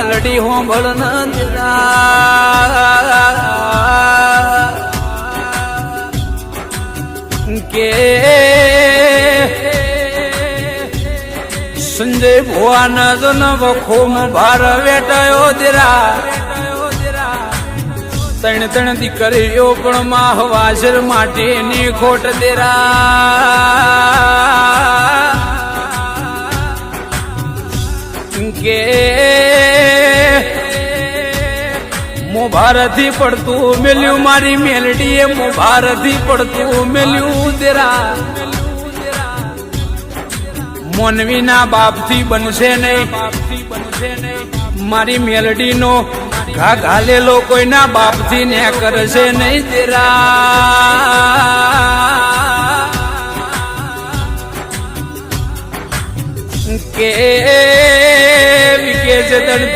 પાલડી હોંભળ ન કે સંજય ભુવાન જન વખોમ ભાર વેટાયો દેરા ત્રણ ત્રણ દીકરીઓ પણ માં હવાજર માટીની ખોટ દેરા કે મોભારથી પડતું મેલ્યું મારી મેલડીએ મોભારથી પડતું મેલ્યું દેરા મોનવીના બાપથી બનશે નહીં મારી મેલડીનો ઘા ઘાલેલો કોઈના બાપથી ને કરશે નહીં તેરા કે વિકે જદરથી